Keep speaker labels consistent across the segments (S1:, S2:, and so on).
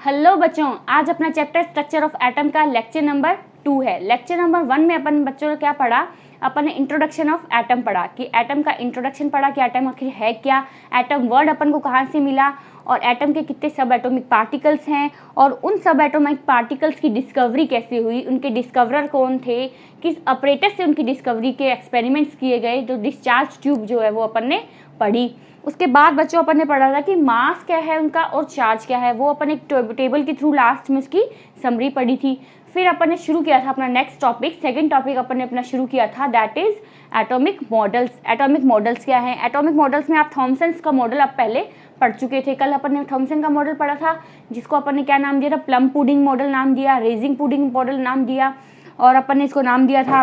S1: Hello बच्चों, आज अपना चैप्टर स्ट्रक्चर ऑफ एटम का लेक्चर नंबर 2 है। लेक्चर नंबर 1 में अपन बच्चों ने क्या पढ़ा? अपन ने इंट्रोडक्शन ऑफ एटम पढ़ा कि एटम का इंट्रोडक्शन पढ़ा कि एटम आखिर है क्या, एटम वर्ड अपन को कहाँ से मिला और एटम के कितने सब एटॉमिक पार्टिकल्स हैं और उन सब एटॉमिक पार्टिकल्स की डिस्कवरी कैसे हुई, उनके डिस्कवरर कौन थे, किस ऑपरेटर से उनकी डिस्कवरी के एक्सपेरिमेंट्स किए गए, तो डिस्चार्ज ट्यूब जो है वो अपन ने पढ़ी। उसके बाद बच्चों अपन ने पढ़ा था कि मास क्या है उनका और चार्ज क्या है, वो अपन एक टेबल के थ्रू लास्ट में उसकी समरी पढ़ी थी। फिर अपन ने शुरू किया था अपना नेक्स्ट टॉपिक, सेकंड टॉपिक अपन ने अपना शुरू किया था, that is atomic models. Atomic models क्या है? एटॉमिक मॉडल्स में आप थॉमसन्स का मॉडल आप पहले पढ़ चुके थे। कल अपन ने थॉमसन का मॉडल पढ़ा था, जिसको अपन ने क्या नाम दिया था? प्लम पुडिंग मॉडल नाम दिया, रेजिंग पुडिंग मॉडल नाम दिया, और अपन ने इसको नाम दिया था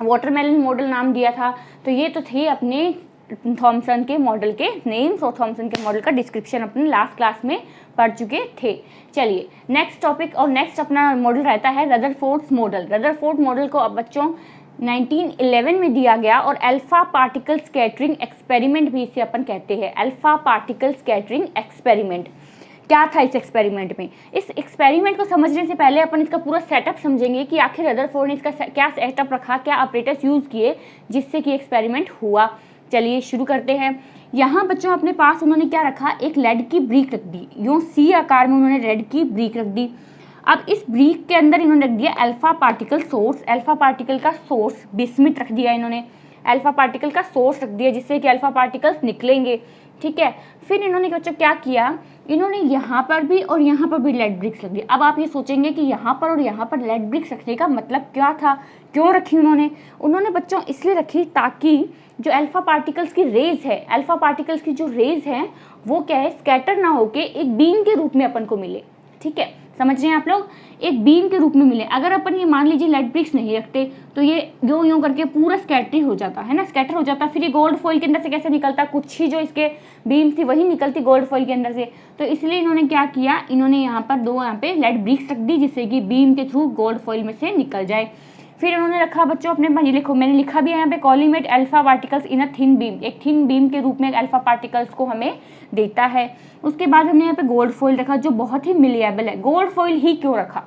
S1: वाटरमेलन मॉडल नाम दिया था। तो ये तो थे अपने थॉमसन के मॉडल के नेम्स और थॉमसन के मॉडल का डिस्क्रिप्शन अपने लास्ट क्लास में पढ़ चुके थे। चलिए नेक्स्ट टॉपिक और नेक्स्ट अपना मॉडल रहता है रदरफोर्ड्स मॉडल। रदरफोर्ड मॉडल को अब बच्चों 1911 में दिया गया और अल्फा पार्टिकल स्कैटरिंग एक्सपेरिमेंट भी इसे अपन कहते हैं। अल्फा पार्टिकल स्कैटरिंग एक्सपेरिमेंट क्या था इस एक्सपेरिमेंट में? इस एक्सपेरिमेंट को समझने से पहले अपन इसका पूरा सेटअप समझेंगे कि आखिर रदरफोर्ड ने इसका क्या सेटअप रखा, क्या ऑपरेटर्स यूज़ किए जिससे कि एक्सपेरिमेंट हुआ। चलिए शुरू करते हैं। यहाँ बच्चों अपने पास उन्होंने क्या रखा? एक लेड की ब्रिक रख दी, यूँ सी आकार में उन्होंने लेड की ब्रिक रख दी। अब इस ब्रिक के अंदर इन्होंने रख दिया alpha particle source. Alpha particle का सोर्स बिस्मिथ रख दिया इन्होंने, अल्फा पार्टिकल का सोर्स रख दिया जिससे कि अल्फा पार्टिकल्स निकलेंगे। ठीक है, फिर इन्होंने बच्चों क्या किया? इन्होंने यहाँ पर भी और यहाँ पर भी लेड ब्रिक्स रख दी। अब आप ये सोचेंगे कि यहाँ पर और यहाँ पर लेड ब्रिक्स रखने का मतलब क्या था, क्यों रखी उन्होंने बच्चों इसलिए रखी ताकि जो अल्फा पार्टिकल्स की रेज है, अल्फा पार्टिकल्स की जो रेज है वो क्या है, स्कैटर ना होके एक बीम के रूप में अपन को मिले। ठीक है, समझ रहे हैं आप लोग? एक बीम के रूप में मिले। अगर अपन ये मान लीजिए लेड ब्रिक्स नहीं रखते तो ये यूं करके पूरा स्कैटर हो जाता है ना, स्कैटर हो जाता। फिर ये गोल्ड फॉइल के अंदर से कैसे निकलता? कुछ ही जो इसके बीम थी वही निकलती गोल्ड फॉइल के अंदर से। तो इसलिए इन्होंने क्या किया, इन्होंने यहाँ पर दो यहाँ पे लेड ब्रिक्स रख दी जिससे कि बीम के थ्रू गोल्ड फॉइल में से निकल जाए। फिर उन्होंने रखा बच्चों अपने पास, ये लिखो मैंने लिखा भी है यहाँ पे, collimate alpha particles in a thin beam. एक थिन बीम के रूप में अल्फा पार्टिकल्स को हमें देता है। उसके बाद हमने यहाँ पे गोल्ड फॉइल रखा जो बहुत ही मिलिएबल है। गोल्ड फॉइल ही क्यों रखा?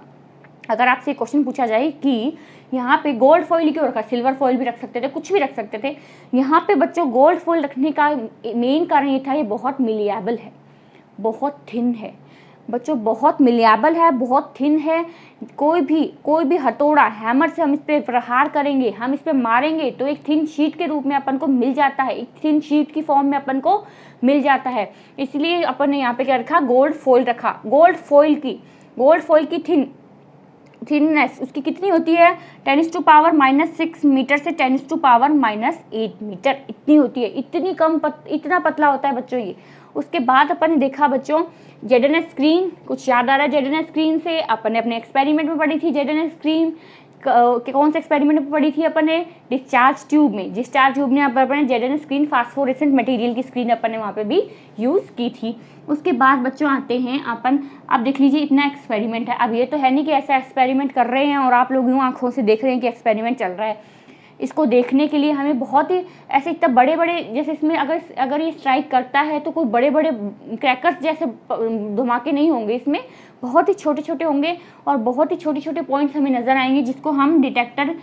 S1: अगर आपसे क्वेश्चन पूछा जाए कि यहाँ पे गोल्ड फॉइल क्यों रखा, सिल्वर फॉइल भी रख सकते थे, कुछ भी रख सकते थे, यहाँ पे बच्चों गोल्ड फॉइल रखने का मेन कारण ये था, ये बहुत मिलिएबल है, बहुत थिन है बच्चों, बहुत मिलिएबल है, बहुत थिन है। कोई भी हथौड़ा, हैमर से हम इस पर प्रहार करेंगे, हम इस पर मारेंगे तो एक थिन शीट के रूप में अपन को मिल जाता है, एक थिन शीट की फॉर्म में अपन को मिल जाता है। इसलिए अपन ने यहाँ पे क्या रखा? गोल्ड फॉइल रखा। गोल्ड फॉइल की थिननेस उसकी कितनी होती है? 10⁻⁻6 मीटर से 10⁻⁻8 मीटर इतनी होती है। इतनी कम इतना पतला होता है बच्चों ये। उसके बाद अपन ने देखा बच्चों जेडन स्क्रीन, कुछ याद आ रहा है जेडन स्क्रीन से? अपन ने अपने एक्सपेरिमेंट में पढ़ी थी जेडन स्क्रीन। कौन से एक्सपेरिमेंट में पढ़ी थी अपन ने? डिस्चार्ज ट्यूब में। डिस्चार्ज ट्यूब में अपन ने जेडन स्क्रीन, फास्फोरेसेंट मटेरियल की स्क्रीन अपन ने वहाँ पे भी यूज़ की थी। उसके बाद बच्चों आते हैं अपन, अब देख लीजिए इतना एक्सपेरिमेंट है। अब ये तो है नहीं कि ऐसा एक्सपेरिमेंट कर रहे हैं और आप लोग यूँ आँखों से देख रहे हैं कि एक्सपेरिमेंट चल रहा है। इसको देखने के लिए हमें बहुत ही ऐसे इतना बड़े बड़े, जैसे इसमें अगर ये स्ट्राइक करता है तो कोई बड़े बड़े क्रैकर्स जैसे धमाके नहीं होंगे, इसमें बहुत ही छोटे छोटे होंगे और बहुत ही छोटे छोटे पॉइंट्स हमें नज़र आएंगे जिसको हम डिटेक्टर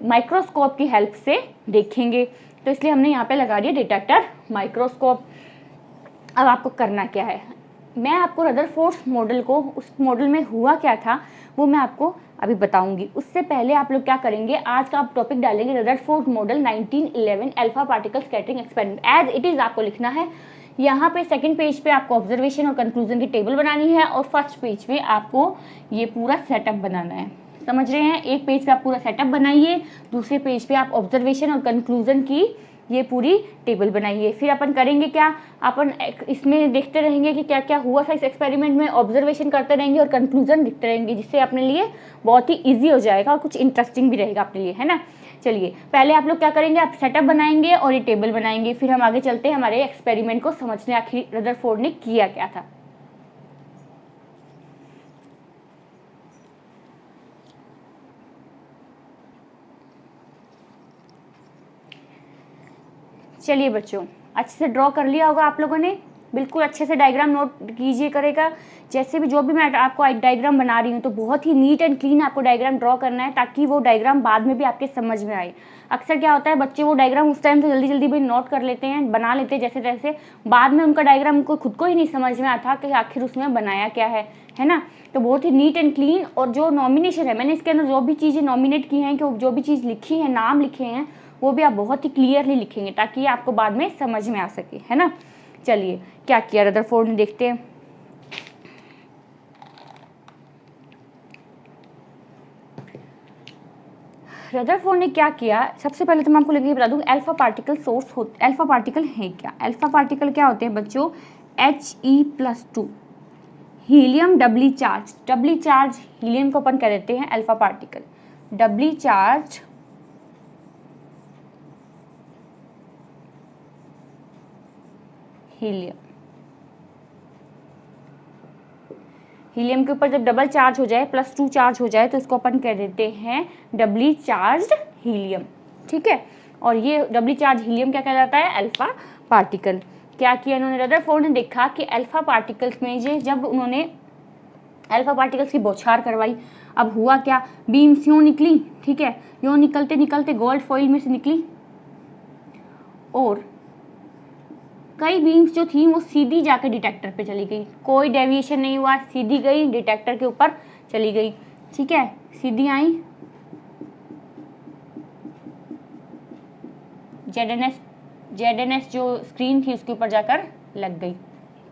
S1: माइक्रोस्कोप की हेल्प से देखेंगे। तो इसलिए हमने यहाँ पे लगा दिया डिटेक्टर माइक्रोस्कोप। अब आपको करना क्या है? मैं आपको रदरफोर्ड मॉडल को, उस मॉडल में हुआ क्या था वो मैं आपको अभी बताऊंगी। उससे पहले आप लोग क्या करेंगे, आज का आप टॉपिक डालेंगे Rutherford model 1911 alpha particle scattering experiment. As it is आपको लिखना है। यहाँ पे सेकंड पेज पे आपको ऑब्जर्वेशन और कंक्लूजन की टेबल बनानी है और फर्स्ट पेज पे आपको ये पूरा सेटअप बनाना है। समझ रहे हैं? एक पेज पे आप पूरा सेटअप बनाइए, दूसरे पेज पे आप ऑब्जर्वेशन और कंक्लूजन की ये पूरी टेबल बनाइए। फिर अपन करेंगे क्या? अपन इसमें देखते रहेंगे कि क्या क्या हुआ था इस एक्सपेरिमेंट में, ऑब्जर्वेशन करते रहेंगे और कंक्लूजन लिखते रहेंगे, जिससे अपने लिए बहुत ही इजी हो जाएगा और कुछ इंटरेस्टिंग भी रहेगा अपने लिए, है ना। चलिए पहले आप लोग क्या करेंगे, आप सेटअप बनाएंगे और ये टेबल बनाएंगे, फिर हम आगे चलते हैं हमारे एक्सपेरिमेंट को समझने आखिर रदरफोर्ड ने किया क्या था। चलिए बच्चों, अच्छे से ड्रॉ कर लिया होगा आप लोगों ने। बिल्कुल अच्छे से डायग्राम नोट कीजिए करेगा। जैसे भी जो भी मैं आपको डायग्राम बना रही हूँ तो बहुत ही नीट एंड क्लीन आपको डायग्राम ड्रॉ करना है, ताकि वो डायग्राम बाद में भी आपके समझ में आए। अक्सर क्या होता है, बच्चे वो डायग्राम उस टाइम तो जल्दी जल्दी भी नोट कर लेते हैं, बना लेते हैं जैसे तैसे, बाद में उनका डायग्राम उनको खुद को ही नहीं समझ में आता कि आखिर उसमें बनाया क्या है ना। तो बहुत ही नीट एंड क्लीन, और जो नॉमिनेशन है, मैंने इसके अंदर जो भी चीज़ें नॉमिनेट की हैं, कि जो भी चीज़ लिखी है, नाम लिखे हैं, वो भी आप बहुत ही क्लियरली लिखेंगे ताकि आपको बाद में समझ में आ सके, है ना। चलिए क्या किया रदरफोर्ड ने, देखते हैं। रदरफोर्ड ने क्या किया, सबसे पहले तो मैं आपको लेके बता दूं, अल्फा पार्टिकल सोर्स हो, अल्फा पार्टिकल है क्या। अल्फा पार्टिकल क्या होते हैं बच्चों, He+2 हीलियम डबली चार्ज हीलियम को अपन कह देते हैं अल्फा पार्टिकल। डबली चार्ज हीलियम के ऊपर जब डबल चार्ज हो जाए, +2 चार्ज हो जाए, तो इसको अपन कह देते हैं डबली चार्ज हीलियम, ठीक है। और ये डबली चार्ज हीलियम क्या कहलाता है, अल्फा पार्टिकल। क्या किया इन्होंने, रदरफोर्ड ने देखा कि अल्फा पार्टिकल्स में जब उन्होंने अल्फा पार्टिकल्स की बौछार करवाई, अब हुआ क्या, बीम्स यूँ निकली, ठीक है, यूँ निकलते निकलते गोल्ड फॉइल में से निकली, और कई बीम्स जो थी वो सीधी जाकर डिटेक्टर पे चली गई, कोई डेविएशन नहीं हुआ, सीधी गई डिटेक्टर के ऊपर चली गई, ठीक है, सीधी आई, जेडएनएस जो स्क्रीन थी उसके ऊपर जाकर लग गई।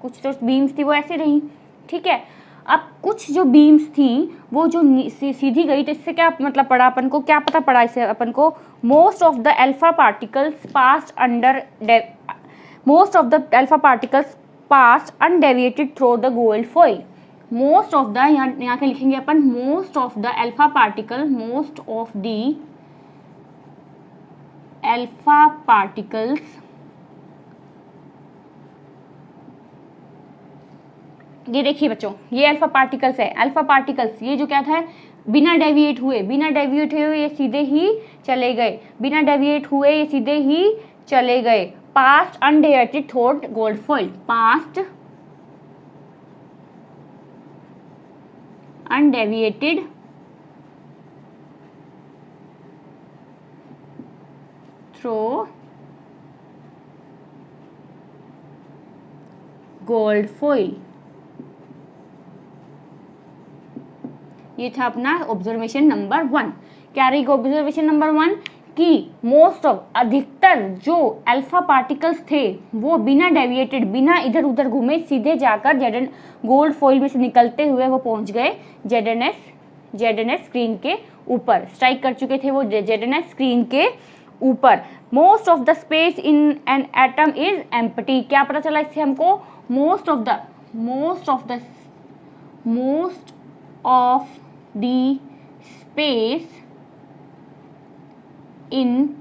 S1: कुछ तो बीम्स थी वो ऐसे रही, ठीक है। अब कुछ जो बीम्स थी वो जो सीधी गई, तो इससे क्या मतलब पड़ा अपन को, क्या पता पड़ा इससे अपन को, most of the alpha particles pass undeviated through the gold foil. Most of the, यहाँ के लिखेंगे अपन, most of the alpha particles ये देखिए बच्चों, ये अल्फा पार्टिकल्स है। अल्फा पार्टिकल्स ये जो क्या था, बिना डेविएट हुए ये सीधे ही चले गए, बिना डेविएट हुए ये सीधे ही चले गए, past undeviated through gold foil, past undeviated through gold foil. ये था अपना ऑब्जर्वेशन नंबर 1। क्या रही ऑब्जर्वेशन नंबर 1 कि मोस्ट ऑफ, अधिकतर जो अल्फा पार्टिकल्स थे वो बिना डेविएटेड, बिना इधर उधर घूमे, सीधे जाकर गोल्ड फॉइल में से निकलते हुए वो पहुंच गए जेडएनएस स्क्रीन के ऊपर, स्ट्राइक कर चुके थे वो जेडएनएस स्क्रीन के ऊपर। Most of the space in an atom is empty. क्या पता चला इससे हमको, most of the space in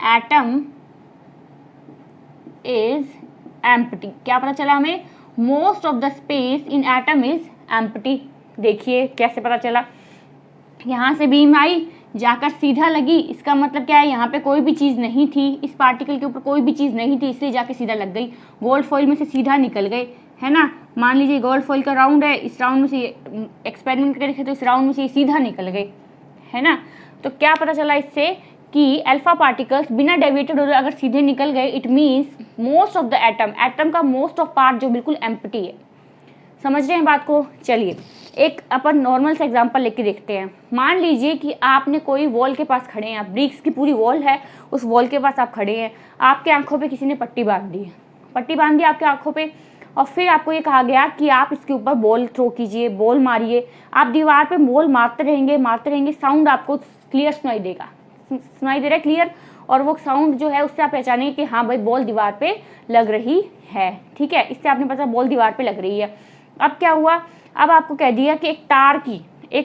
S1: atom is empty. क्या पता चला हमें, most of the space in atom is empty. देखिए कैसे पता चला, यहाँ से बीम आई जाकर सीधा लगी, इसका मतलब क्या है, यहाँ पे कोई भी चीज़ नहीं थी, इस पार्टिकल के ऊपर कोई भी चीज़ नहीं थी, इसलिए जाके सीधा लग गई, गोल्ड फॉइल में से सीधा निकल गए, है ना। मान लीजिए गोल्ड फॉइल का राउंड है, इस राउंड में से एक्सपेरिमेंट करके देखे तो इस राउंड में से सीधा निकल गए, है ना। तो क्या पता चला इससे कि अल्फा पार्टिकल्स बिना डेविएटेड हो अगर सीधे निकल गए, it means most of the atom का मोस्ट ऑफ पार्ट जो बिल्कुल एम्प्टी है। समझ रहे हैं बात को। चलिए एक अपन नॉर्मल से एग्जांपल लेके देखते हैं। मान लीजिए कि आपने कोई वॉल के पास खड़े हैं, आप ब्रिक्स की पूरी वॉल है, उस वॉल के पास आप खड़े हैं, आपके आंखों पे किसी ने पट्टी बांध दी आपके आंखों पे, और फिर आपको ये कहा गया कि आप इसके ऊपर बॉल थ्रो कीजिए, बॉल मारिए। आप दीवार पे बॉल मारते रहेंगे, साउंड आपको क्लियर सुनाई दे रहा है क्लियर, और वो साउंड जो है उससे आप पहचानेंगे कि हाँ भाई बॉल दीवार पे लग रही है, ठीक है। इससे आपने पता बॉल दीवार पे लग रही है। अब क्या हुआ, अब आपको कह दिया कि एक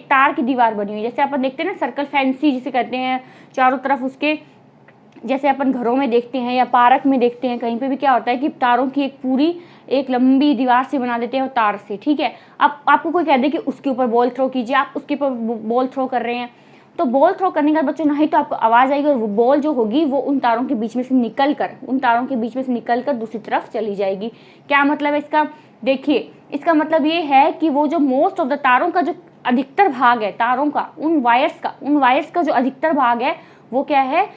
S1: तार की दीवार बनी हुई, जैसे अपन देखते हैं ना सर्कल फेंसी जिसे कहते हैं, चारों तरफ उसके, जैसे अपन घरों में देखते हैं या पार्क में देखते हैं, कहीं पे भी क्या होता है कि तारों की एक लंबी दीवार से बना देते हैं और तार से, ठीक है। अब आपको कोई कह दे कि उसके ऊपर बॉल थ्रो कीजिए, आप उसके ऊपर बॉल थ्रो कर रहे हैं, तो बॉल थ्रो करने के बाद बच्चों नहीं तो आपको आवाज़ आएगी और वो बॉल जो होगी वो उन तारों के बीच में से निकल कर दूसरी तरफ चली जाएगी। क्या मतलब है इसका? देखिए, इसका मतलब ये है कि वो जो मोस्ट ऑफ द तारों का जो अधिकतर भाग है, तारों का, उन वायर्स का जो अधिकतर भाग है वो क्या है?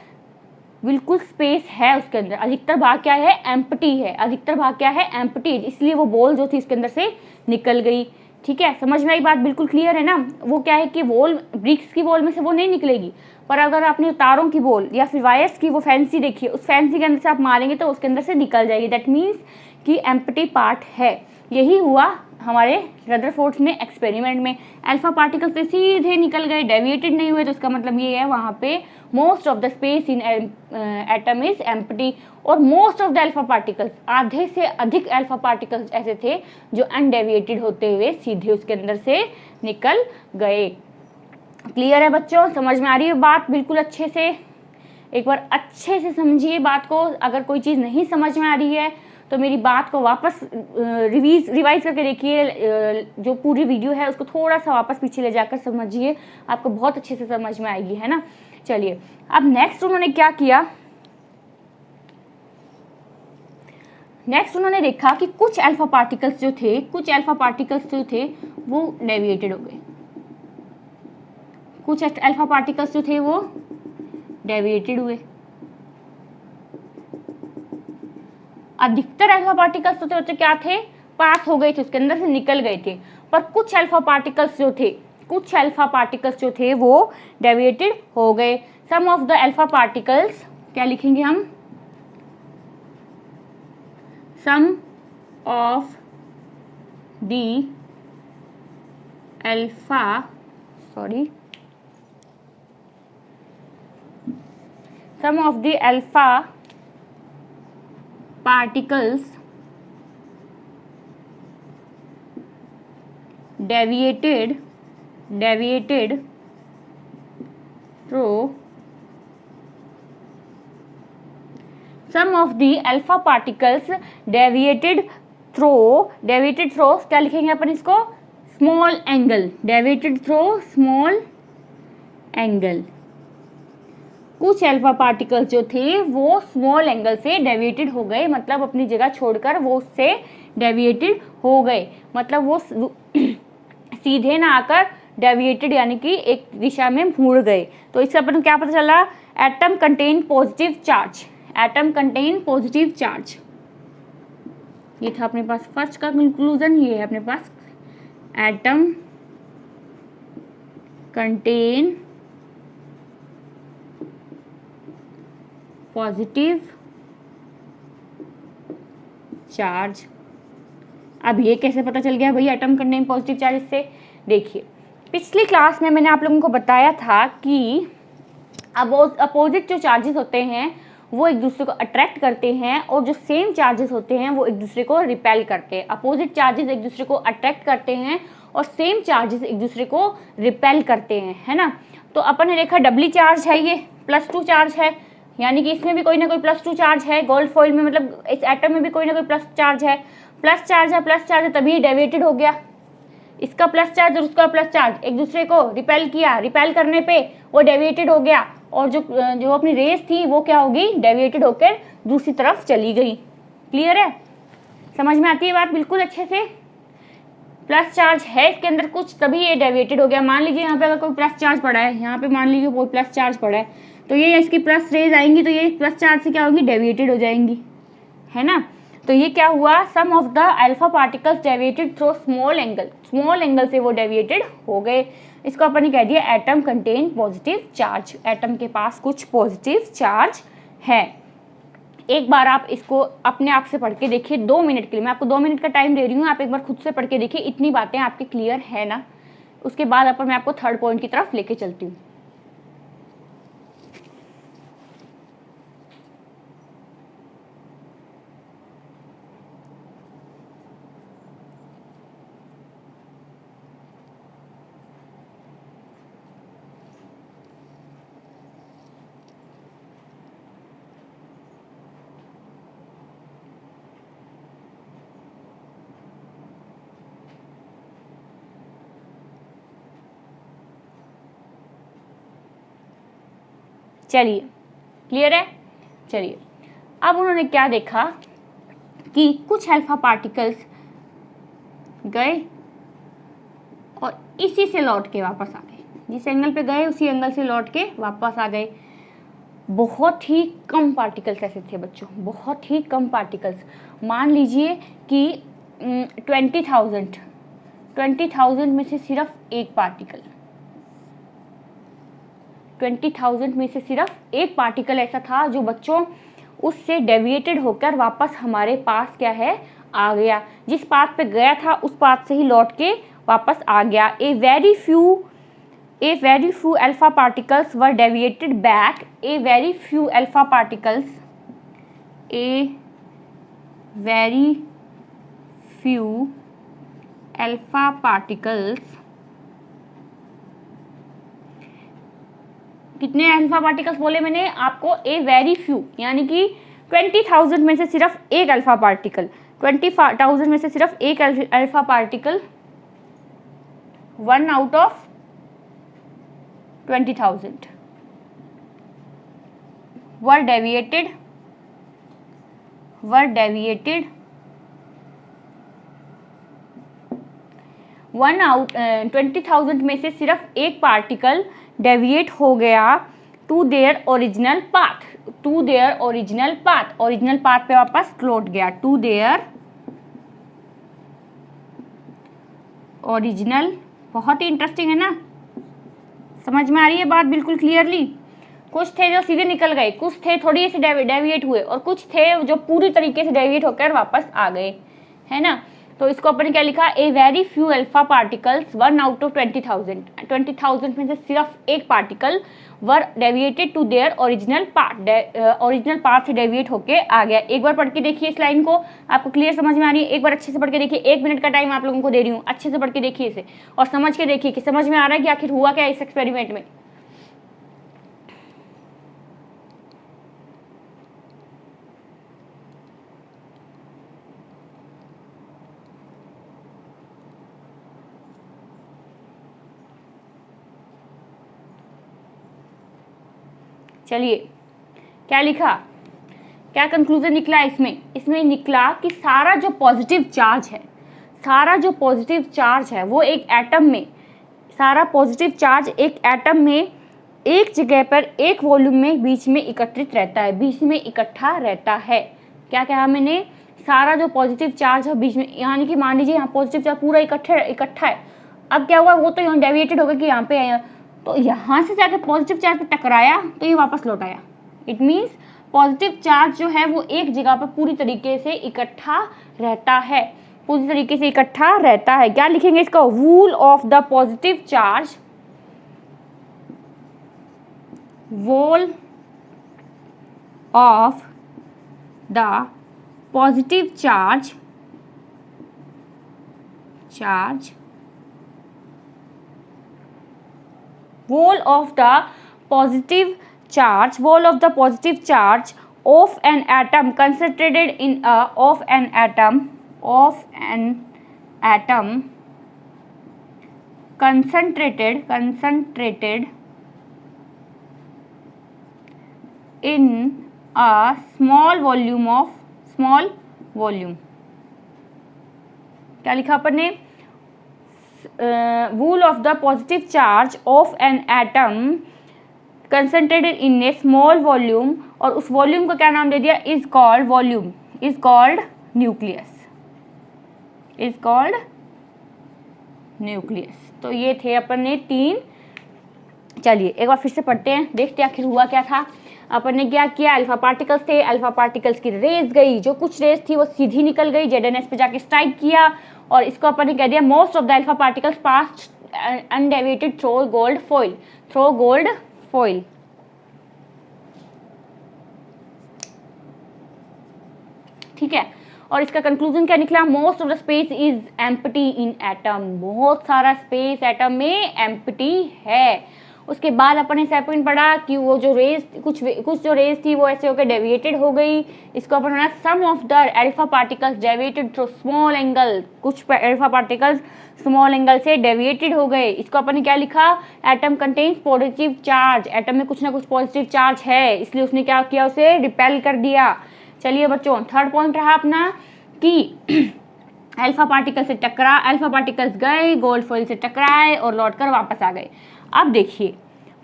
S1: बिल्कुल स्पेस है उसके अंदर। अधिकतर भाग क्या है? एम्प्टी है। अधिकतर भाग क्या है? एम्प्टी। इसलिए वो बॉल जो थी इसके अंदर से निकल गई। ठीक है, समझ में आई बात? बिल्कुल क्लियर है ना? वो क्या है कि वॉल, ब्रिक्स की वॉल में से वो नहीं निकलेगी, पर अगर आपने तारों की बॉल या फिर वायर्स की वो फैंसी देखी है, उस फैंसी के अंदर से आप मारेंगे तो उसके अंदर से निकल जाएगी। दैट मीन्स कि एम्प्टी पार्ट है। यही हुआ हमारे रदरफोर्ड में एक्सपेरिमेंट में। अल्फा पार्टिकल्स से सीधे निकल गए, डेविएटेड नहीं हुए, तो इसका मतलब ये है वहाँ पे most of the space in atom is empty. और most of the alpha particles, आधे से अधिक अल्फा पार्टिकल्स ऐसे थे जो अनडेविएटेड होते हुए सीधे उसके अंदर से निकल गए। क्लियर है बच्चों? समझ में आ रही है बात? बिल्कुल अच्छे से एक बार अच्छे से समझिए बात को। अगर कोई चीज़ नहीं समझ में आ रही है तो मेरी बात को वापस रिवाइज करके देखिए। जो पूरी वीडियो है उसको थोड़ा सा वापस पीछे ले जाकर समझिए, आपको बहुत अच्छे से समझ में आएगी, है ना? चलिए, अब नेक्स्ट उन्होंने क्या किया? नेक्स्ट उन्होंने देखा कि कुछ अल्फा पार्टिकल्स जो थे वो डेविएटेड हो गए। कुछ अल्फा पार्टिकल्स जो थे वो डेविएटेड हुए। अधिकतर अल्फा पार्टिकल्स तो क्या थे? पास हो गए थे, उसके अंदर से निकल गए थे। पर कुछ अल्फा पार्टिकल्स जो थे वो डेविएटेड हो गए। Some of the alpha particles, क्या लिखेंगे हम? Some of the alpha particles deviated through some of the alpha particles deviated through क्या लिखेंगे अपन इसको? Small angle. Deviated through small angle. कुछ अल्फा पार्टिकल्स जो थे वो स्मॉल एंगल से डेविएटेड हो गए, मतलब अपनी जगह छोड़कर वो उससे डेविएटेड हो गए, मतलब वो सीधे ना आकर डेविएटेड यानी कि एक दिशा में मुड़ गए। तो इससे अपन को क्या पता चला? Atom contain positive charge. ये था अपने पास फर्स्ट का कंक्लूजन। ये है अपने पास एटम कंटेन पॉजिटिव चार्ज। अब ये कैसे पता चल गया भाई एटम कंटेन पॉजिटिव चार्ज से? देखिए, पिछली क्लास में मैंने आप लोगों को बताया था कि अपोजिट जो चार्जेस होते हैं वो एक दूसरे को अट्रैक्ट करते हैं और जो सेम चार्जेस होते हैं वो एक दूसरे को रिपेल करते हैं। अपोजिट चार्जेस एक दूसरे को अट्रैक्ट करते हैं और सेम चार्जेस एक दूसरे को रिपेल करते हैं, है ना? तो अपन ने देखा डबली चार्ज है, ये +2 चार्ज है, यानी कि इसमें भी कोई ना कोई +2 चार्ज है। गोल्ड फॉइल में मतलब इस एटम में भी कोई ना कोई प्लस चार्ज है, तभी डेविएटेड हो गया। इसका प्लस चार्ज और उसका प्लस चार्ज एक दूसरे को रिपेल किया, रिपेल करने पे वो डेविएटेड हो गया और जो अपनी रेस थी वो क्या होगी? डेविएटेड होकर दूसरी तरफ चली गई। क्लियर है? समझ में आती है बात बिल्कुल अच्छे से? प्लस चार्ज है इसके अंदर कुछ, तभी ये डेविएटेड हो गया। मान लीजिए यहाँ पे अगर कोई प्लस चार्ज पड़ा है, यहाँ पे मान लीजिए कोई प्लस चार्ज पड़ा है, तो ये इसकी प्लस रेज आएंगी तो ये प्लस चार्ज से क्या होगी? डेविएटेड हो जाएंगी, है ना? तो ये क्या हुआ? Some of the alpha particles deviated through small angle से वो डेविएटेड हो गए। इसको अपन ने कह दिया atom contain positive charge. Atom के पास कुछ पॉजिटिव चार्ज है। एक बार आप इसको अपने आप से पढ़ के देखिए 2 मिनट के लिए, मैं आपको 2 मिनट का टाइम दे रही हूँ, आप एक बार खुद से पढ़ के देखिए। इतनी बातें आपके क्लियर है ना? उसके बाद मैं आपको थर्ड पॉइंट की तरफ लेके चलती हूँ। चलिए क्लियर है। चलिए अब उन्होंने क्या देखा कि कुछ अल्फा पार्टिकल्स गए और इसी से लौट के वापस आ गए, जिस एंगल पे गए उसी एंगल से लौट के वापस आ गए। बहुत ही कम पार्टिकल्स ऐसे थे बच्चों, बहुत ही कम पार्टिकल्स। मान लीजिए कि 20,000 में से सिर्फ एक पार्टिकल, 20,000 में से सिर्फ एक पार्टिकल ऐसा था जो बच्चों उससे डेविएटेड होकर वापस हमारे पास क्या है आ गया। जिस पाथ पे गया था उस पाथ से ही लौट के वापस आ गया। ए वेरी फ्यू अल्फा पार्टिकल्स वर डेविएटेड बैक। ए वेरी फ्यू अल्फा पार्टिकल्स, ए वेरी फ्यू अल्फा पार्टिकल्स, कितने अल्फा पार्टिकल्स बोले मैंने आपको? ए वेरी फ्यू, यानी कि 20,000 में से सिर्फ एक अल्फा पार्टिकल, 20,000 में से सिर्फ एक alpha particle, 1 out of 20,000 were deviated 20,000 में से सिर्फ एक पार्टिकल डेविएट हो गया to their original path, original path पे वापस लौट गया, टू देयर ओरिजिनल। बहुत ही इंटरेस्टिंग है ना, समझ में आ रही है बात बिल्कुल क्लियरली। कुछ थे जो सीधे निकल गए, कुछ थे थोड़ी से डेविएट हुए, और कुछ थे जो पूरी तरीके से डेविएट होकर वापस आ गए, है ना। तो इसको अपन ने क्या लिखा? A very few alpha particles 1 out of 20,000 में से सिर्फ एक particle were deviated to their original path से डेविएट होके आ गया। एक बार पढ़ के देखिए इस लाइन को, आपको क्लियर समझ में आ रही है? एक बार अच्छे से पढ़ के देखिए, 1 मिनट का टाइम आप लोगों को दे रही हूँ, अच्छे से पढ़ के देखिए इसे और समझ के देखिए कि समझ में आ रहा है कि आखिर हुआ क्या इस एक्सपेरिमेंट में। चलिए क्या लिखा, क्या कंक्लूजन निकला इसमें निकला कि सारा जो पॉजिटिव चार्ज है वो एक एटम में, सारा पॉजिटिव चार्ज एक एटम में एक जगह पर एक वॉल्यूम में बीच में एकत्रित रहता है, बीच में इकट्ठा रहता है। क्या कहा मैंने? सारा जो पॉजिटिव चार्ज है बीच में, यानी कि मान लीजिए यहाँ पॉजिटिव चार्ज पूरा इकट्ठा है। अब क्या हुआ, वो तो यहाँ डेविएटेड हो गया कि यहाँ पे आया, तो यहाँ से जाके पॉजिटिव चार्ज पे टकराया तो ये वापस लौट आया। इट मीन्स पॉजिटिव चार्ज जो है वो एक जगह पर पूरी तरीके से इकट्ठा रहता है, पूरी तरीके से इकट्ठा रहता है। क्या लिखेंगे इसका? Wool of the positive charge, wall of the positive charge wall of the positive charge of an atom concentrated in a concentrated in a small volume। क्या लिखा अपन ने? wall of the positive charge of an atom concentrated in a small volume, और उस volume को क्या नाम दे दिया? is called nucleus। तो ये थे अपन ने 3। चलिए एक बार फिर से पढ़ते हैं, देखते हैं आखिर हुआ क्या था। अपन ने क्या किया? अल्फा पार्टिकल्स थे, अल्फा पार्टिकल्स की रेज गई, जो कुछ रेज थी वो सीधी निकल गई, ZNS पे जाके स्ट्राइक किया, और इसको अपन ने कह दिया most of the alpha particles passed undeviated through gold foil. ठीक है, और इसका कंक्लूजन क्या निकला? Most of the space is empty in atom. बहुत सारा स्पेस एटम में एम्प्टी है, उसके बाद अपन ने सेपॉइंट पढ़ा कि वो जो रेज कुछ जो रेज थी वो ऐसे होकर डेविएटेड हो गई। इसको अपन पढ़ा some of the alpha particles deviated through small angle, कुछ अल्फा पार्टिकल्स स्मॉल एंगल से डेविएटेड हो गए। इसको अपन ने क्या लिखा, atom contains positive charge, atom में कुछ ना कुछ पॉजिटिव चार्ज है, इसलिए उसने क्या किया, उसे रिपेल कर दिया। चलिए बच्चों, थर्ड पॉइंट रहा अपना कि अल्फा पार्टिकल से टकरा, अल्फा पार्टिकल्स गए गोल्ड फॉइल से टकराए और लौटकर वापस आ गए। अब देखिए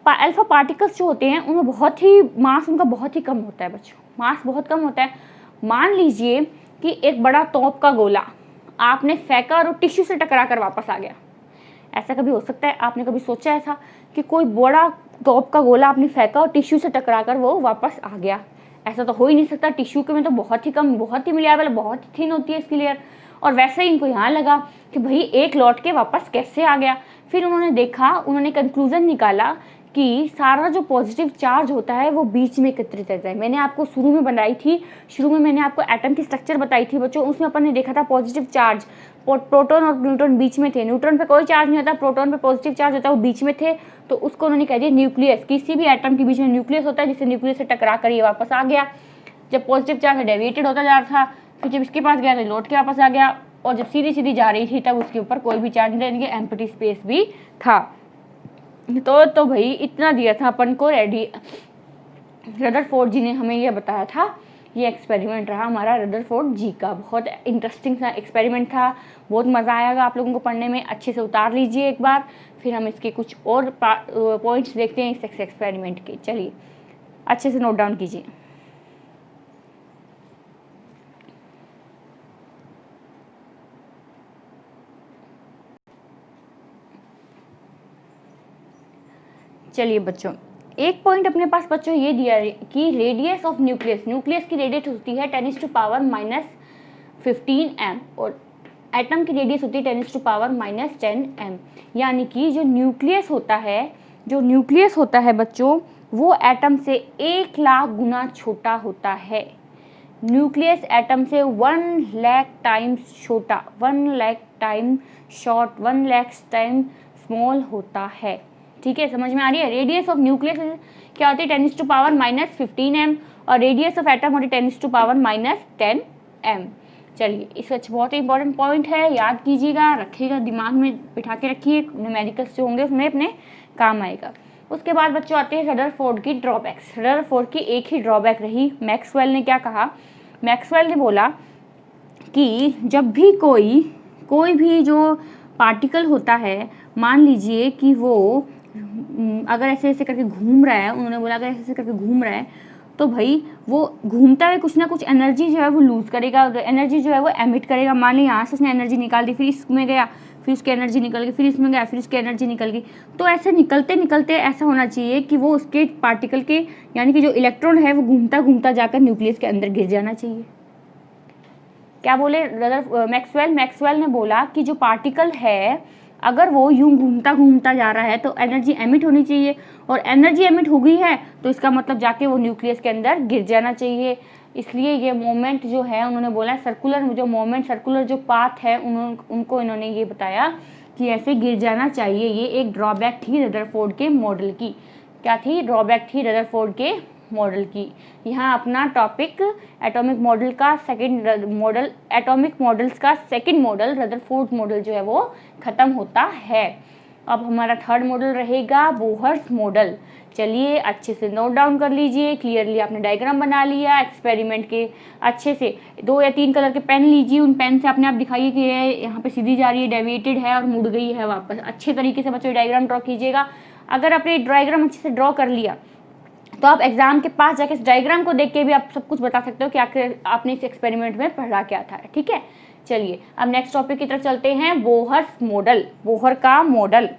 S1: अल्फा पार्टिकल्स जो होते हैं उनमें बहुत ही मास उनका बहुत ही कम होता है बच्चों, मास बहुत कम होता है। मान लीजिए कि एक बड़ा तोप का गोला आपने फेंका और टिश्यू से टकरा कर वापस आ गया। ऐसा कभी हो सकता है? आपने कभी सोचा ऐसा कि कोई बड़ा तोप का गोला आपने फेंका और टिश्यू से टकरा कर वो वापस आ गया? ऐसा तो हो ही नहीं सकता। टिश्यू के में तो बहुत ही कम, बहुत ही मिलायबल, बहुत ही थिन होती है इसकी लेयर। और वैसे ही इनको यहाँ लगा कि भाई एक लौट के वापस कैसे आ गया। फिर उन्होंने देखा, उन्होंने कंक्लूजन निकाला कि सारा जो पॉजिटिव चार्ज होता है वो बीच में एकत्रित रहता है। मैंने आपको शुरू में बनाई थी, शुरू में मैंने आपको एटम की स्ट्रक्चर बताई थी बच्चों, उसमें अपन ने देखा था पॉजिटिव चार्ज, प्रोटॉन और न्यूट्रॉन बीच में थे। न्यूट्रॉन पे कोई चार्ज नहीं होता, प्रोटॉन पे पॉजिटिव चार्ज होता है, वो बीच में थे। तो उसको उन्होंने कह दिया न्यूक्लियस। किसी भी एटम के बीच में न्यूक्लियस होता है, जिससे न्यूक्लियस से टकरा कर ये वापस आ गया। जब पॉजिटिव चार्ज डेविएटेड होता जा रहा था, फिर जब इसके पास गया तो लौट के वापस आ गया, और जब सीधी सीधी जा रही थी तब उसके ऊपर कोई भी चार्ज नहीं था, एम्प्टी स्पेस भी था। तो भाई इतना दिया था अपन को रेडी। रदरफोर्ड जी ने हमें यह बताया था। ये एक्सपेरिमेंट रहा हमारा रदरफोर्ड जी का, बहुत इंटरेस्टिंग सा एक्सपेरिमेंट था, बहुत मज़ा आएगा आप लोगों को पढ़ने में। अच्छे से उतार लीजिए एक बार, फिर हम इसके कुछ और पॉइंट्स देखते हैं इस एक्सपेरिमेंट के। चलिए अच्छे से नोट डाउन कीजिए। चलिए बच्चों, एक पॉइंट अपने पास बच्चों ये दिया कि रेडियस ऑफ न्यूक्लियस, न्यूक्लियस की रेडियस होती है 10⁻⁻15 m और एटम की रेडियस होती है 10⁻⁻10 m। यानी कि जो न्यूक्लियस होता है बच्चों, वो एटम से 1,00,000 गुना छोटा होता है। न्यूक्लियस एटम से 1,00,000 टाइम्स छोटा, 1,00,000 टाइम शॉर्ट, 1,00,000 टाइम स्मॉल होता है। ठीक है, समझ में आ रही है? रेडियस ऑफ न्यूक्लियस क्या होती है 10⁻⁻15 m और रेडियस ऑफ एटम होती है 10⁻⁻10 m। चलिए, इसका बहुत ही इंपॉर्टेंट पॉइंट है, याद कीजिएगा, रखिएगा, दिमाग में बिठा के रखिए, न्यूमेरिकल्स जो होंगे उसमें अपने काम आएगा। उसके बाद बच्चों आते हैं रदरफोर्ड की ड्रॉबैक्स। रदरफोर्ड की एक ही ड्रॉबैक रही। मैक्सवेल ने क्या कहा? मैक्सवेल ने बोला कि जब भी कोई भी जो पार्टिकल होता है, मान लीजिए कि वो अगर ऐसे ऐसे करके घूम रहा है, उन्होंने बोला अगर ऐसे ऐसे करके घूम रहा है तो भाई वो घूमता है, कुछ ना कुछ एनर्जी जो है वो लूज़ करेगा, एनर्जी जो है वो एमिट करेगा। मान ली यहाँ से उसने एनर्जी निकाल दी, फिर इसमें गया, फिर उसकी एनर्जी निकल गई, फिर इसमें गया, फिर उसकी एनर्जी निकल गई। तो ऐसे निकलते निकलते ऐसा होना चाहिए कि वो उसके पार्टिकल के, यानी कि जो इलेक्ट्रॉन है वो घूमता घूमता जाकर न्यूक्लियस के अंदर गिर जाना चाहिए। क्या बोले मैक्सवेल ने बोला कि जो पार्टिकल है अगर वो यूं घूमता घूमता जा रहा है तो एनर्जी एमिट होनी चाहिए, और एनर्जी एमिट हो गई है तो इसका मतलब जाके वो न्यूक्लियस के अंदर गिर जाना चाहिए। इसलिए ये मोमेंट जो है उन्होंने बोला सर्कुलर जो मोमेंट, सर्कुलर जो पाथ है उनको इन्होंने ये बताया कि ऐसे गिर जाना चाहिए। ये एक ड्रॉबैक थी रदरफोर्ड के मॉडल की। क्या थी? ड्रॉबैक थी रदरफोर्ड के मॉडल की। यहाँ अपना टॉपिक एटॉमिक मॉडल का सेकंड मॉडल, एटॉमिक मॉडल्स का सेकंड मॉडल रदरफोर्ड मॉडल जो है वो खत्म होता है। अब हमारा थर्ड मॉडल रहेगा बोहर्स मॉडल। चलिए अच्छे से नोट डाउन कर लीजिए। क्लियरली आपने डायग्राम बना लिया एक्सपेरिमेंट के। अच्छे से 2 या 3 कलर के पेन लीजिए, उन पेन से अपने आप दिखाइए कि ये यहाँ पे सीधी जा रही है, डेविएटेड है और मुड़ गई है वापस। अच्छे तरीके से बच्चों डायग्राम ड्रॉ कीजिएगा। अगर आपने डायग्राम अच्छे से ड्रॉ कर लिया तो आप एग्जाम के पास जाके इस डायग्राम को देख के भी आप सब कुछ बता सकते हो कि आखिर आपने इस एक्सपेरिमेंट में पढ़ा क्या था। ठीक है, चलिए अब नेक्स्ट टॉपिक की तरफ चलते हैं। बोहर्स मॉडल, बोहर का मॉडल।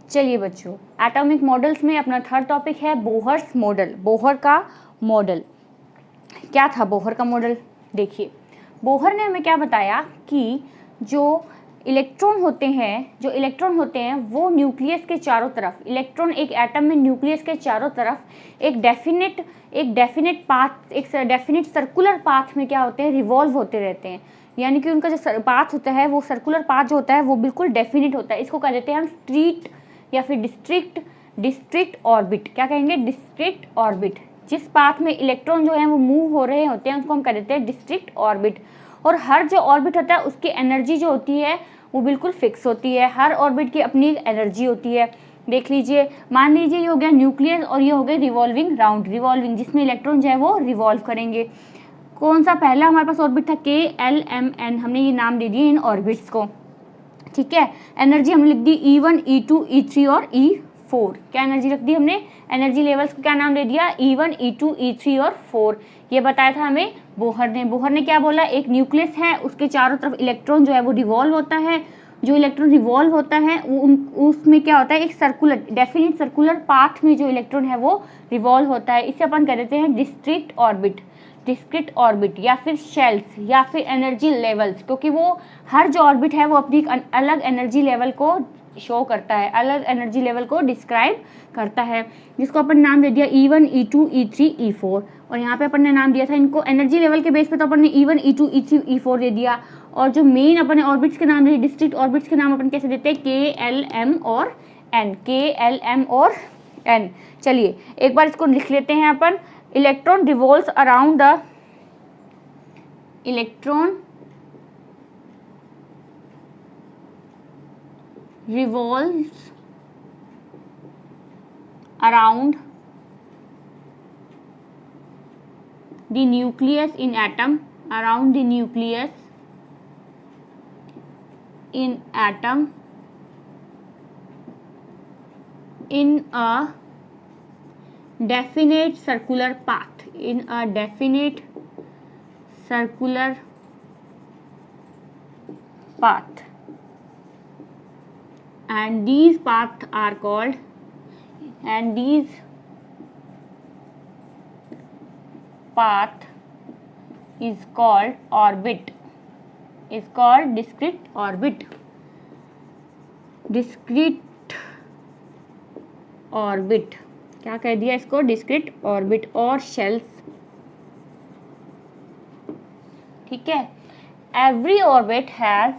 S1: चलिए बच्चों, एटॉमिक मॉडल्स में अपना थर्ड टॉपिक है बोहर्स मॉडल, बोहर का मॉडल। क्या था बोहर का मॉडल? देखिए, बोहर ने हमें क्या बताया कि जो इलेक्ट्रॉन होते हैं वो न्यूक्लियस के चारों तरफ, इलेक्ट्रॉन एक एटम में न्यूक्लियस के चारों तरफ एक डेफिनेट सर्कुलर पाथ में क्या होते हैं, रिवॉल्व होते रहते हैं। यानी कि उनका जो पाथ होता है वो सर्कुलर पाथ जो होता है वो बिल्कुल डेफिनेट होता है। इसको कह देते हैं हम स्ट्रीट या फिर डिस्ट्रिक्ट ऑर्बिट। क्या कहेंगे, डिस्ट्रिक्ट ऑर्बिट। जिस पाथ में इलेक्ट्रॉन जो है वो मूव हो रहे होते हैं उसको हम कह देते हैं डिस्ट्रिक्ट ऑर्बिट। और हर जो ऑर्बिट होता है उसकी एनर्जी जो होती है वो बिल्कुल फिक्स होती है। हर ऑर्बिट की अपनी एनर्जी होती है। देख लीजिए, मान लीजिए ये हो गया न्यूक्लियस और ये हो गया रिवॉल्विंग राउंड, रिवॉल्विंग, जिसमें इलेक्ट्रॉन जो है वो रिवॉल्व करेंगे। कौन सा पहला हमारे पास ऑर्बिट था, KLMN, हमने ये नाम दे दिए इन ऑर्बिट्स को। ठीक है, एनर्जी हमने लिख दी E1, E2, E3 और E4। क्या एनर्जी रख दी हमने, एनर्जी लेवल्स को क्या नाम दे दिया, E1, E2, E3 और 4। ये बताया था हमें बोहर ने क्या बोला, एक न्यूक्लियस है उसके चारों तरफ इलेक्ट्रॉन जो है वो रिवॉल्व होता है। जो इलेक्ट्रॉन रिवॉल्व होता है उसमें क्या होता है, एक सर्कुलर डेफिनेट सर्कुलर पाथ में जो इलेक्ट्रॉन है वो रिवॉल्व होता है। इसे अपन कह देते हैं डिस्क्रीट ऑर्बिट या फिर शेल्स या फिर एनर्जी लेवल्स, क्योंकि वो हर जो ऑर्बिट है वो अपनी अलग एनर्जी लेवल को शो करता है, अलग एनर्जी लेवल को डिस्क्राइब करता है, जिसको अपन नाम दे दिया E1, E2, E3, E4। और यहाँ पे अपन ने नाम दिया था इनको एनर्जी लेवल के बेस पे, तो अपन ने E1, E2, E3, E4 दे दिया। और जो मेन अपने ऑर्बिट्स के नाम दिए, डिस्ट्रिक्ट ऑर्बिट्स के नाम अपन कैसे देते हैं, KLM और N। चलिए एक बार इसको लिख लेते हैं अपन। Electron revolves around the nucleus in atom, in a definite circular path, and these paths are called orbit, discrete orbit। क्या कह दिया इसको, डिस्क्रीट ऑर्बिट और शेल्स। ठीक है, every orbit has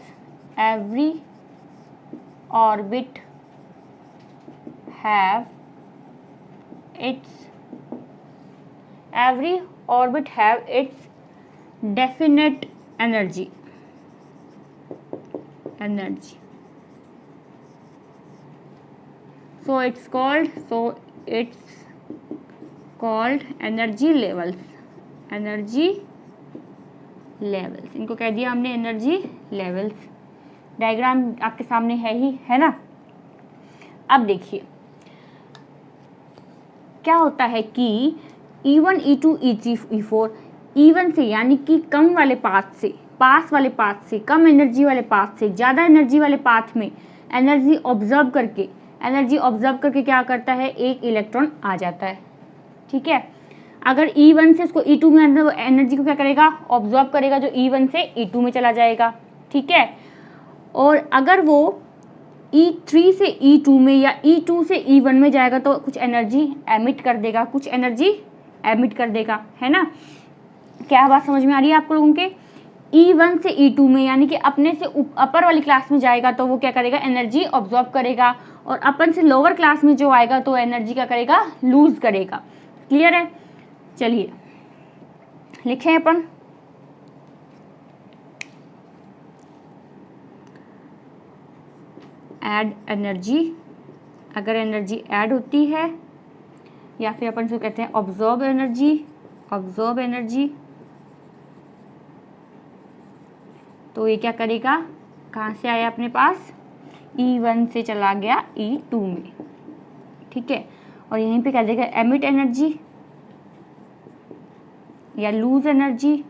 S1: its definite energy। So it's called energy levels। इनको कह दिया हमने एनर्जी लेवल्स। डायग्राम आपके सामने है ना। अब देखिए क्या होता है कि E1, E2, E3, E4 E1 से यानी कि कम वाले पाथ से, पास वाले पाथ से, कम एनर्जी वाले पाथ से ज़्यादा एनर्जी वाले पाथ में एनर्जी ऑब्जर्व करके क्या करता है, एक इलेक्ट्रॉन आ जाता है। ठीक है, अगर E1 से उसको E2 में आना, वो एनर्जी को क्या करेगा, ऑब्जर्व करेगा, जो E1 से E2 में चला जाएगा। ठीक है, और अगर वो E3 से E2 में या E2 से E1 में जाएगा तो कुछ एनर्जी एमिट कर देगा, है ना। क्या बात समझ में आ रही है आप लोगों के। E1 से E2 में यानी कि अपने से अपर वाली क्लास में जाएगा तो वो क्या करेगा, एनर्जी ऑब्जर्व करेगा, और अपन से लोअर क्लास में जो आएगा तो एनर्जी क्या करेगा, लूज करेगा। क्लियर है। चलिए लिखें अपन, ऐड एनर्जी। अगर एनर्जी ऐड होती है या फिर अपन इसको कहते हैं ऑब्जॉर्ब एनर्जी, तो ये क्या करेगा, कहाँ से आया अपने पास, E1 से चला गया E2 में। ठीक है, और यहीं पे क्या देगा, एमिट एनर्जी या लूज एनर्जी।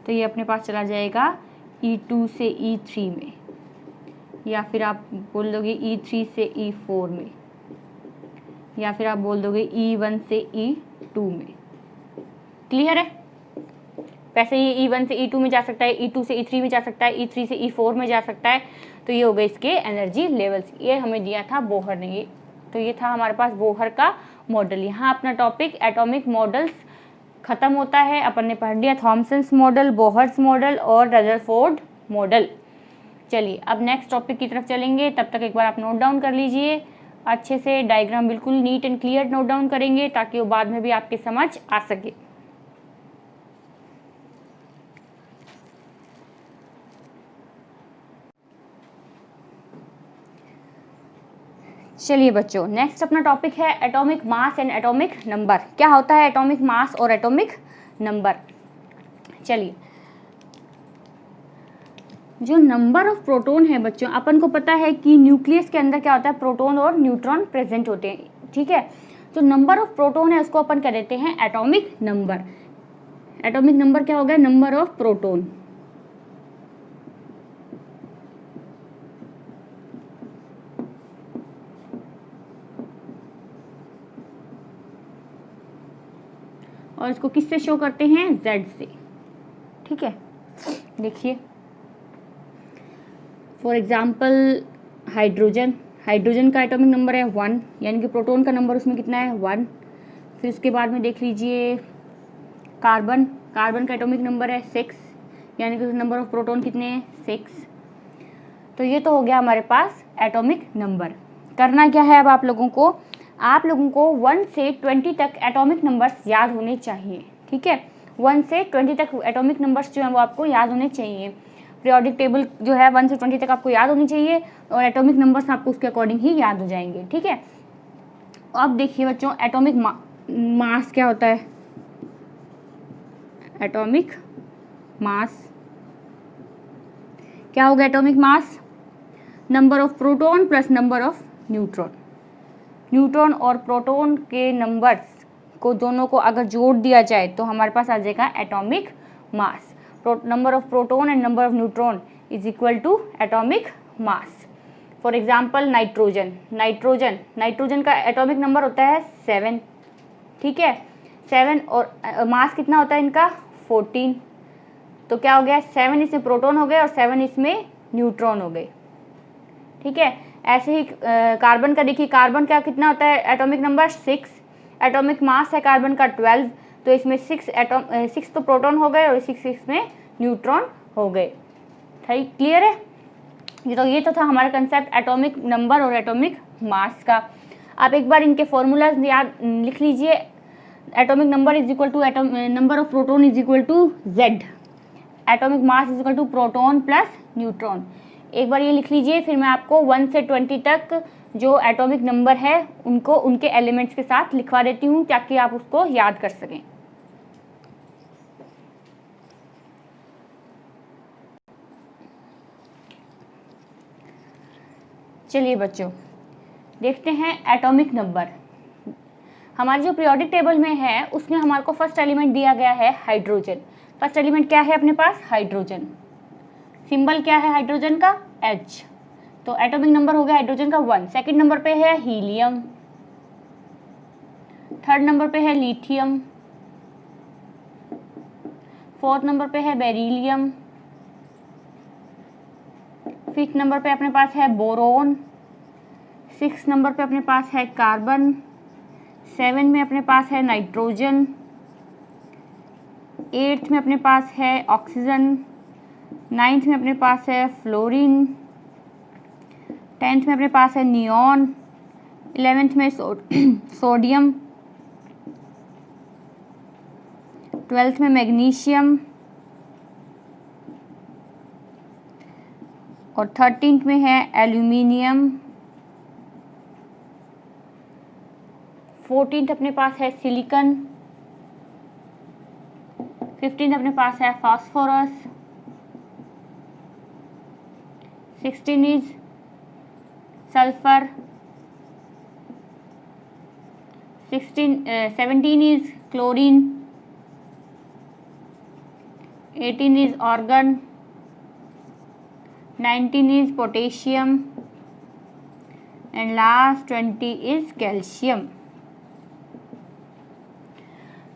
S1: तो ये अपने पास चला जाएगा E2 से E3 में, या फिर आप बोल दोगे E3 से E4 में, या फिर आप बोल दोगे E1 से E2 में। क्लियर है। वैसे ये E1 से E2 में जा सकता है, E2 से E3 में जा सकता है, E3 से E4 में जा सकता है। तो ये हो गए इसके एनर्जी लेवल्स। ये हमें दिया था बोहर ने, ये तो ये था हमारे पास बोहर का मॉडल। यहाँ अपना टॉपिक एटॉमिक मॉडल्स खत्म होता है। अपन ने पढ़ लिया थॉमसन्स मॉडल, बोहर्स मॉडल और रदरफोर्ड मॉडल। चलिए अब नेक्स्ट टॉपिक की तरफ चलेंगे, तब तक एक बार आप नोट डाउन कर लीजिए अच्छे से, डायग्राम बिल्कुल neat and clear note down करेंगे ताकि वो बाद में भी आपके समझ आ सके। चलिए बच्चों, नेक्स्ट अपना टॉपिक है atomic mass and atomic number. क्या होता है एटॉमिक मास और एटॉमिक नंबर? चलिए, जो नंबर ऑफ प्रोटॉन है बच्चों, अपन को पता है कि न्यूक्लियस के अंदर क्या होता है, प्रोटॉन और न्यूट्रॉन प्रेजेंट होते हैं, ठीक है। जो नंबर ऑफ प्रोटॉन है उसको अपन कह देते हैं एटॉमिक नंबर। एटॉमिक नंबर क्या हो गया, नंबर ऑफ प्रोटॉन। और इसको किससे शो करते हैं, Z से, ठीक है। देखिए फॉर एग्जाम्पल हाइड्रोजन, हाइड्रोजन का एटॉमिक नंबर है 1, यानी कि प्रोटॉन का नंबर उसमें कितना है 1। फिर उसके बाद में देख लीजिए कार्बन, कार्बन का एटॉमिक नंबर है 6, यानी कि नंबर ऑफ प्रोटॉन कितने हैं 6। तो ये तो हो गया हमारे पास एटॉमिक नंबर। करना क्या है अब आप लोगों को 1 से 20 तक एटॉमिक नंबर्स याद होने चाहिए, ठीक है। 1 से 20 तक एटॉमिक नंबर्स जो हैं वो आपको याद होने चाहिए। पीरियोडिक टेबल जो है 1 से 20 तक आपको याद होनी चाहिए और एटॉमिक नंबर्स आपको उसके अकॉर्डिंग ही याद हो जाएंगे, ठीक है। अब देखिए बच्चों, एटॉमिक मास क्या होता है, एटॉमिक मास क्या होगा, atomic mass number of proton plus number of neutron. Neutron और प्रोटॉन के नंबर्स को दोनों को अगर जोड़ दिया जाए तो हमारे पास आ जाएगा atomic mass. Number of proton and number of neutron is equal to atomic mass. For example nitrogen, nitrogen का एटॉमिक नंबर होता है 7, ठीक है। 7 और मास कितना होता है इनका 14। तो क्या हो गया, 7 इसमें प्रोटॉन हो गए और 7 इसमें न्यूट्रॉन हो गए, ठीक है। ऐसे ही कार्बन का देखिए, कार्बन का कितना होता है एटॉमिक नंबर 6, एटॉमिक मास है कार्बन का 12। तो इसमें 6 तो प्रोटॉन हो गए और 6 इसमें न्यूट्रॉन हो गए, ठीक, क्लियर है। ये तो था हमारा कंसेप्ट एटॉमिक नंबर और एटॉमिक मास का। आप एक बार इनके फॉर्मूलाज याद लिख लीजिए। Atomic number is equal to number of proton is equal to Z, atomic mass is equal to proton plus neutron. एक बार ये लिख लीजिए, फिर मैं आपको 1 से 20 तक जो एटॉमिक नंबर है उनको उनके एलिमेंट्स के साथ लिखवा देती हूँ ताकि आप उसको याद कर सकें। चलिए बच्चों, देखते हैं एटॉमिक नंबर। हमारी जो पीरियोडिक टेबल में है उसमें हमारे को फर्स्ट एलिमेंट दिया गया है हाइड्रोजन। फर्स्ट एलिमेंट क्या है अपने पास, हाइड्रोजन। सिंबल क्या है हाइड्रोजन का, H। तो एटॉमिक नंबर हो गया हाइड्रोजन का 1। सेकंड नंबर पे है हीलियम, थर्ड नंबर पे है लिथियम, फोर्थ नंबर पे है बेरिलियम, फिफ्थ नंबर पे अपने पास है बोरोन, सिक्स नंबर पे अपने पास है कार्बन, 7 में अपने पास है नाइट्रोजन, 8th में अपने पास है ऑक्सीजन, 9th में अपने पास है फ्लोरीन, 10th में अपने पास है नियॉन, 11th में सोडियम, 12th में मैग्नीशियम और 13th में है एल्यूमिनियम, 14th अपने पास है सिलिकॉन, 15th अपने पास है phosphorus, 16 is sulphur, 17 is chlorine, 18 is argon, 19 is potassium and last 20 is calcium।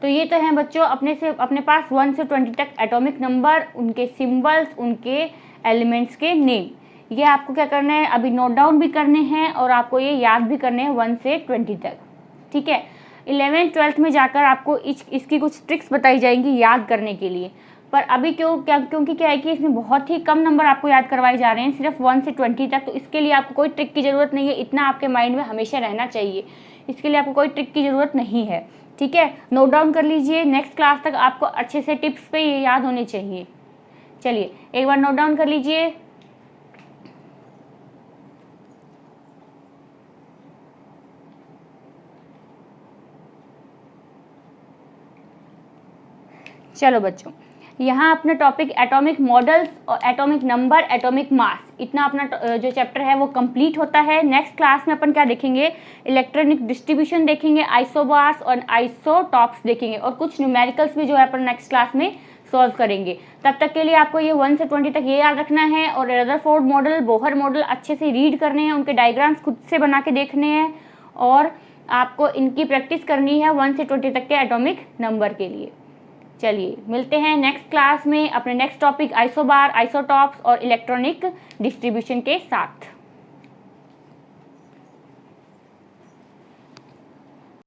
S1: तो ये तो हैं बच्चों अपने पास 1 से 20 तक एटॉमिक नंबर, उनके सिंबल्स, उनके एलिमेंट्स के नेम। ये आपको क्या करना है, अभी नोट डाउन भी करने हैं और आपको ये याद भी करने हैं 1 से 20 तक, ठीक है। 11th 12th में जाकर आपको इसकी कुछ ट्रिक्स बताई जाएंगी याद करने के लिए। पर अभी क्योंकि क्या है कि इसमें बहुत ही कम नंबर आपको याद करवाए जा रहे हैं, सिर्फ 1 से 20 तक, तो इसके लिए आपको कोई ट्रिक की ज़रूरत नहीं है। इतना आपके माइंड में हमेशा रहना चाहिए, इसके लिए आपको कोई ट्रिक की ज़रूरत नहीं है, ठीक है। नोट डाउन कर लीजिए, नेक्स्ट क्लास तक आपको अच्छे से टिप्स पे ये याद होने चाहिए। चलिए एक बार नोट डाउन कर लीजिए। चलो बच्चों, यहाँ अपना टॉपिक एटॉमिक मॉडल्स और एटॉमिक नंबर, एटॉमिक मास, इतना अपना जो चैप्टर है वो कंप्लीट होता है। नेक्स्ट क्लास में अपन क्या देखेंगे, इलेक्ट्रॉनिक डिस्ट्रीब्यूशन देखेंगे, आइसोबार्स और आइसोटॉप्स देखेंगे, और कुछ न्यूमेरिकल्स भी जो है अपन नेक्स्ट क्लास में सॉल्व करेंगे। तब तक के लिए आपको ये 1 से 20 तक ये याद रखना है, और रदरफोर्ड मॉडल, बोहर मॉडल अच्छे से रीड करने हैं, उनके डायग्राम्स खुद से बना के देखने हैं, और आपको इनकी प्रैक्टिस करनी है 1 से 20 तक के एटॉमिक नंबर के लिए। चलिए मिलते हैं नेक्स्ट क्लास में अपने नेक्स्ट टॉपिक आइसोबार, आइसोटॉप्स और इलेक्ट्रॉनिक डिस्ट्रीब्यूशन के साथ।